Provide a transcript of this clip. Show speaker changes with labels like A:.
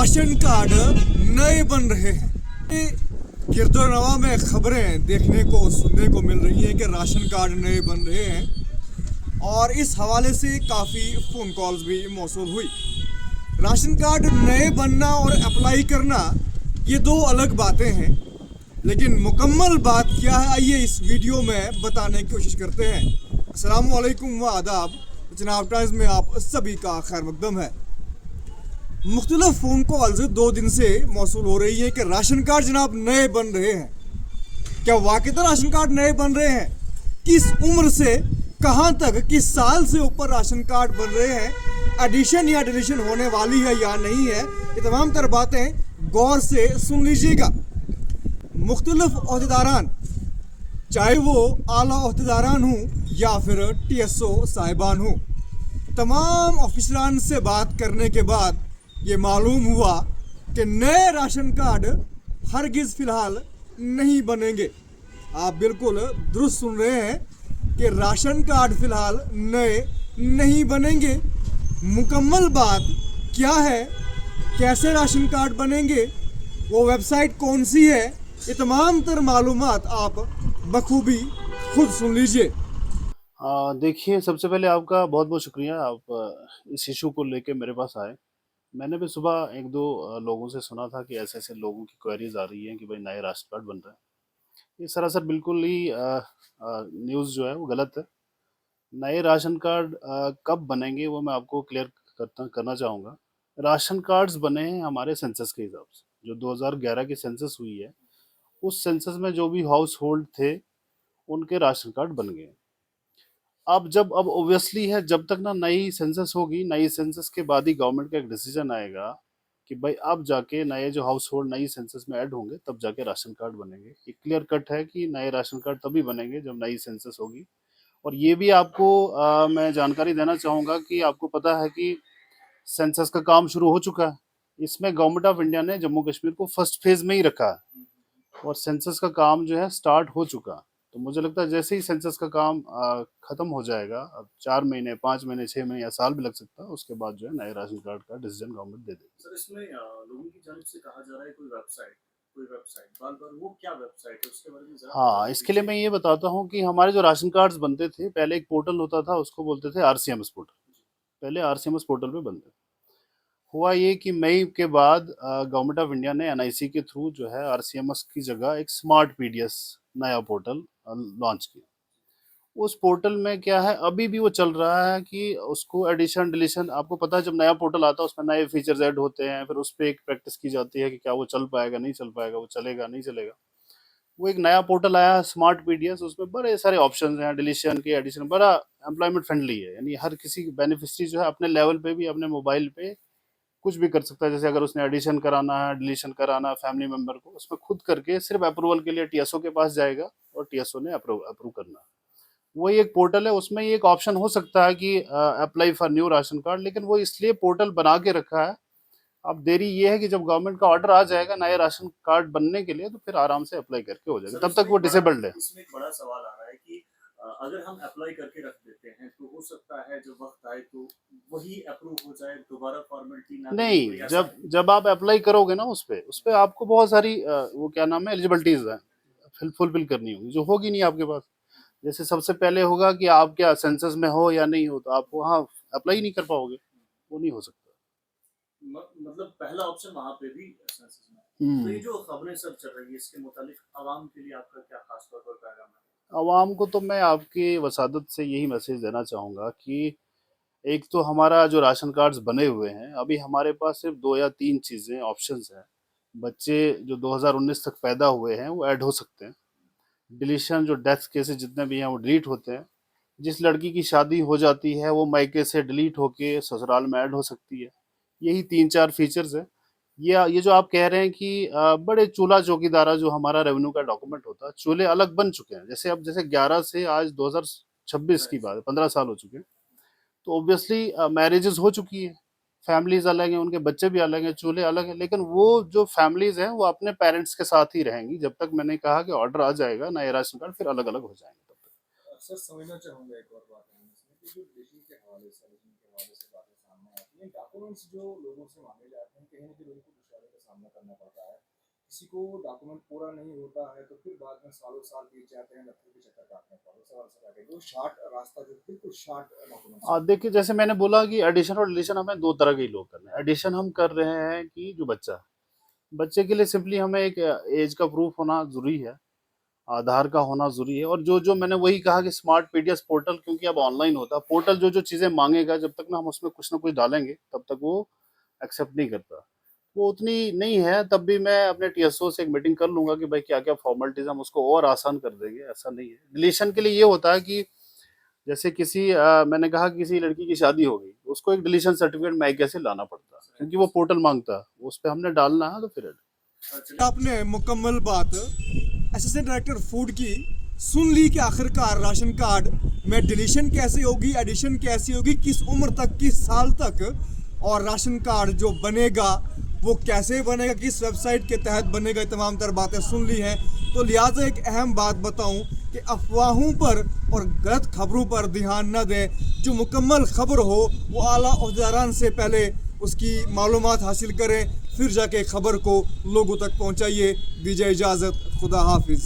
A: Ration card नए बन रहे हैं। गिरदोनवा में खबरें देखने को सुनने को मिल रही हैं कि राशन कार्ड नए बन रहे हैं और इस हवाले से काफ़ी फ़ोन कॉल्स भी मौसूल हुई। राशन कार्ड नए बनना और अप्लाई करना ये दो अलग बातें हैं, लेकिन मुकम्मल बात क्या है आइए इस वीडियो में बताने की कोशिश करते हैं। अस्सलाम वालेकुम व आदाब। जनाब टाइम्स में आप सभी का खैर मकदम है। मुख्तलिफ फ़ोन कॉल्स 2 दिन से मौसूल हो रही है कि राशन कार्ड जनाब नए बन रहे हैं। क्या वाकई राशन कार्ड नए बन रहे हैं? किस उम्र से कहां तक, किस साल से ऊपर राशन कार्ड बन रहे हैं? एडिशन या डिलीशन होने वाली है या नहीं है? ये तमाम तर बातें गौर से सुन लीजिएगा। मुख्तलिफ ओहदेदारान, चाहे वो आला ओहदेदारान हूँ या फिर TSO साहिबान हूँ, तमाम ऑफिसरान से बात करने के बाद ये मालूम हुआ कि नए राशन कार्ड हरगिज़ फ़िलहाल नहीं बनेंगे। आप बिल्कुल दुरुस्त सुन रहे हैं कि राशन कार्ड फ़िलहाल नए नहीं बनेंगे। मुकम्मल बात क्या है, कैसे राशन कार्ड बनेंगे, वो वेबसाइट कौन सी है, ये तमाम तर मालूमात आप बखूबी खुद सुन लीजिए।
B: देखिए, सबसे पहले आपका बहुत-बहुत शुक्रिया, आप इस इश्यू को लेके मेरे पास आए। मैंने भी सुबह 1-2 लोगों से सुना था कि ऐसे-ऐसे लोगों की क्वेरीज़ आ रही हैं कि भाई नए राशन कार्ड बन रहे हैं। ये सरासर बिल्कुल ही न्यूज़ जो है वो गलत है। नए राशन कार्ड कब बनेंगे वो मैं आपको क्लियर करना चाहूँगा। राशन कार्ड्स बने हैं हमारे सेंसस के हिसाब से। जो 2011 की सेंसस हुई है, उस सेंसस में जो भी हाउस होल्ड थे, उनके राशन कार्ड बन गए। अब ऑब्वियसली है, जब तक ना नई सेंसस होगी, नई सेंसस के बाद ही गवर्नमेंट का एक डिसीजन आएगा कि भाई अब जाके नए जो हाउस होल्ड नई सेंसस में ऐड होंगे तब जाके राशन कार्ड बनेंगे। ये क्लियर कट है कि नए राशन कार्ड तभी बनेंगे जब नई सेंसस होगी। और ये भी आपको मैं जानकारी देना चाहूँगा कि आपको पता है कि सेंसस का काम शुरू हो चुका है। इसमें गवर्नमेंट ऑफ इंडिया ने जम्मू कश्मीर को फर्स्ट फेज़ में ही रखा है और सेंसस का काम जो है स्टार्ट हो चुका। तो मुझे लगता है जैसे ही सेंसस का काम खत्म हो जाएगा, अब 4 महीने, 5 महीने, 6 महीने या साल भी लग सकता है, उसके बाद जो है नए राशन कार्ड का डिसीजन गवर्नमेंट दे देगी।
C: सर, इसमें लोगों की जानिब से कहा जा रहा है कोई वेबसाइट बार-बार, वो क्या वेबसाइट है उसके बारे में ज़रा
B: हाँ,
C: वज़ाहत
B: इसके लिए
C: कीजिए।
B: मैं ये बताता हूँ कि हमारे जो राशन कार्ड्स बनते थे, पहले एक पोर्टल होता था, उसको बोलते थे RCMS पोर्टल। पहले RCMS पोर्टल पे बनते थे। हुआ ये कि मई के बाद गवर्नमेंट ऑफ इंडिया ने NIC के थ्रू जो है RCMS की जगह एक स्मार्ट PDS नया पोर्टल लॉन्च किया। उस पोर्टल में क्या है, अभी भी वो चल रहा है कि उसको एडिशन डिलीशन, आपको पता है जब नया पोर्टल आता है उसमें नए फीचर्स ऐड होते हैं, फिर उस पे एक प्रैक्टिस की जाती है कि क्या वो चल पाएगा, नहीं चल पाएगा, वो चलेगा, नहीं चलेगा। वो एक नया पोर्टल आया है स्मार्ट PDS, उसमें बड़े सारे ऑप्शंस हैं डिलीशन के, एडिशन, बड़ा एम्प्लॉयमेंट फ्रेंडली है। यानी हर किसी बेनिफिशियरी जो है अपने लेवल पे भी अपने मोबाइल पे कुछ भी कर सकता है। जैसे अगर उसने एडिशन कराना है, डिलीशन कराना है फैमिली मेंबर को, उसमें खुद करके सिर्फ अप्रूवल के लिए TSO के पास जाएगा और TSO ने अप्रूव करना है। वही एक पोर्टल है, उसमें ये एक ऑप्शन हो सकता है कि apply for new ration card, लेकिन वो इसलिए पोर्टल बना के रखा है। अब देरी ये है कि जब गवर्नमेंट का ऑर्डर आ जाएगा नए राशन कार्ड बनने के लिए, तो फिर आराम से अप्लाई करके हो जाएगा,
C: सर,
B: तब तक वो डिसेबल्ड है।
C: इसमें एक बड़ा सवाल आ रहा है कि अगर हम अप्लाई करके रख देते हैं तो हो सकता है जब वक्त आए तो वही अप्रूव हो जाए, दोबारा फॉर्मेलिटी ना करनी पड़े,
B: नहीं,
C: ऐसा
B: जब
C: है?
B: जब आप अप्लाई करोगे ना उस पे आपको बहुत सारी वो क्या नाम है, एलिजिबिलिटीज है फुलफिल करनी होगी, जो होगी नहीं आपके पास। जैसे सबसे पहले होगा कि आप क्या सेंसस में हो या नहीं हो, तो आप वहाँ अप्लाई नहीं कर पाओगे, वो नहीं हो सकता।
C: मतलब पहला ऑप्शन वहां पे भी सेंसस में है। तो ये
B: हम्म।
C: जो खबरें सब चल रही है इसके मुतालिक आवाम के लिए आपका क्या खास तौर पर पैगाम है?
B: आवाम को तो मैं आपकी वसादत से यही मैसेज देना चाहूँगा कि एक तो हमारा जो राशन कार्ड्स बने हुए हैं, अभी हमारे पास सिर्फ 2 या 3 चीज़ें ऑप्शंस हैं। बच्चे जो 2019 तक पैदा हुए हैं वो ऐड हो सकते हैं। डिलीशन जो डेथ केसेस जितने भी हैं वो डिलीट होते हैं। जिस लड़की की शादी हो जाती है वो मायके से डिलीट होके ससुराल में ऐड हो सकती है। यही 3-4 फीचर्स हैं। ये जो आप कह रहे हैं कि बड़े चूल्हा चौकीदारा जो हमारा रेवेन्यू का डॉक्यूमेंट होता है, चूल्हे अलग बन चुके हैं। जैसे अब जैसे 11 से आज 2026 की बात है, 15 साल हो चुके हैं। तो ऑब्वियसली मैरिजेस हो चुकी है, फैमिलीज अलग हैं, उनके बच्चे भी अलग हैं, चूल्हे अलग हैं, लेकिन वो जो फैमिलीज हैं वो अपने पेरेंट्स के साथ ही रहेंगी जब तक मैंने कहा कि ऑर्डर आ जाएगा नए राशन कार्ड, फिर अलग अलग हो जाएंगे तब तक।
C: सर, समझना चाहूंगा एक और बात है इसमें कि जो रेशन के हवाले से बातें सामने आती
D: ये डॉक्यूमेंट्स जो लोगों से मांगे जाते हैं, कहीं ना कहीं उनको दुश्वारी का सामना करना पड़ता है। किसी को डॉक्यूमेंट पूरा नहीं होता है तो फिर बाद में सालों साल बीत जाते हैं, डॉक्टर के चक्कर काटने पड़ते हैं, सवाल से काटे वो शार्ट रास्ता जो बिल्कुल शार्ट डॉक्यूमेंट्स।
B: देखिए जैसे मैंने बोला कि एडिशन और डिलीशन हमें दो तरह के ही लोग कर रहे हैं। एडिशन हम कर रहे हैं कि जो बच्चे के लिए सिंपली हमें एक एज का प्रूफ होना जरूरी है, आधार का होना जरूरी है। और जो जो मैंने वही कहा कि स्मार्ट पीडीएस पोर्टल, क्योंकि अब ऑनलाइन होता है पोर्टल, जो जो चीजें मांगेगा जब तक ना हम उसमें कुछ ना कुछ डालेंगे तब तक वो एक्सेप्ट नहीं करता। वो उतनी नहीं है, तब भी मैं अपने टीएसओ से एक मीटिंग कर लूंगा कि भाई क्या क्या फॉर्मेलिटीज हम उसको और आसान कर देंगे। ऐसा नहीं है। डिलीशन के लिए ये होता है कि जैसे मैंने कहा कि किसी लड़की की शादी हो गई, उसको एक डिलीशन सर्टिफिकेट मैके से लाना पड़ता है, क्योंकि वो पोर्टल मांगता है, उस पर हमने डालना है तो फिर
A: आपने मुकम्मल बात असिस्टेंट डायरेक्टर फूड की सुन ली कि आखिरकार राशन कार्ड में डिलीशन कैसे होगी, एडिशन कैसे होगी, किस उम्र तक, किस साल तक, और राशन कार्ड जो बनेगा वो कैसे बनेगा, किस वेबसाइट के तहत बनेगा, तमाम तर बातें सुन ली हैं। तो लिहाजा एक अहम बात बताऊं कि अफवाहों पर और गलत खबरों पर ध्यान न दें। जो मुकम्मल खबर हो वो आला ओहदेदारान से पहले उसकी मालूमात हासिल करें, फिर जाके खबर को लोगों तक पहुंचाइए। दीजिए इजाज़त, खुदा हाफिज़।